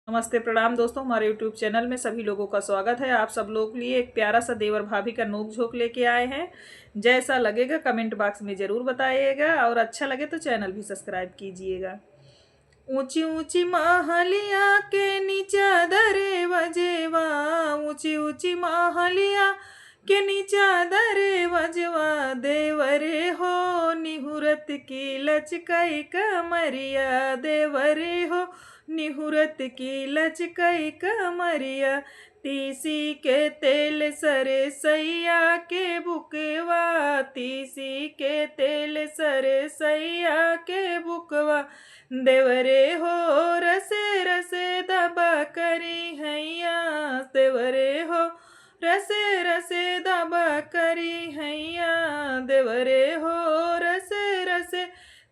नमस्ते प्रणाम दोस्तों, हमारे यूट्यूब चैनल में सभी लोगों का स्वागत है। आप सब लोग के लिए एक प्यारा सा देवर भाभी का नोक झोंक लेके आए हैं। जैसा लगेगा कमेंट बॉक्स में ज़रूर बताइएगा और अच्छा लगे तो चैनल भी सब्सक्राइब कीजिएगा। ऊंची ऊंची महलिया के नीचा दरे वजेवा, ऊंची ऊंची महलिया के नीचा दरे वजवा, देवरे हो निहुरत की लचकई कमरिया, देवरे हो निहुरत की लचकई कमरिया, तीसी के तेल सरे सैया के बुकवा, तीसी के तेल सरे सैया के बुकवा, देवरे हो रसे रसे दबा करी हैया, देवरे हो रसे रसे दबा करी हैया, देवरे हो रसे रसे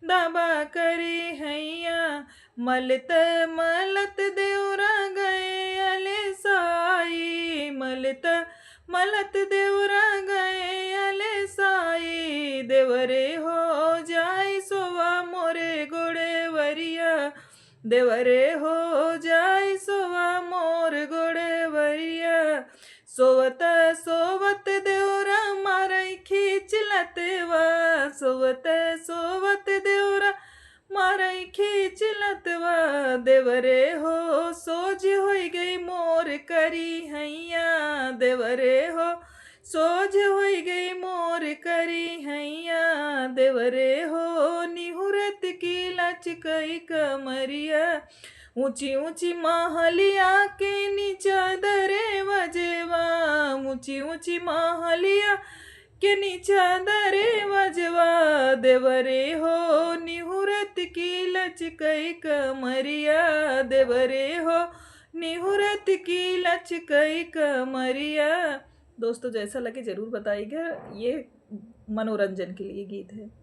दबा करी हैया, मलत मलत देवरा गए अले साई, मलत मलत देवरा गए अले साई, देवरे हो जाई सोवा मोरे गोड़े वरिया, देवरे हो जाई सोवा मोर गोड़े वरिया, सोवत सोवत देवरा मारई खींच लतवा, सोवत सोवत देवरा मारई खींच लतवा, देवरे हो सोज होई गई मोर करी हैया, देवरे हो सोज होई गई मोर करी हैया, देवरे हो निहुरत की लचकई कमरिया, ऊंची ऊंची महलिया के नीचा दरे वजवा, ऊंची ऊंची महलिया के नीचा दरे वजवा, देवरे हो निहुरत की लचकई कमरिया, देवरे हो निहुरत की लचकई कमरिया। दोस्तों जैसा लगे जरूर बताइएगा, ये मनोरंजन के लिए गीत है।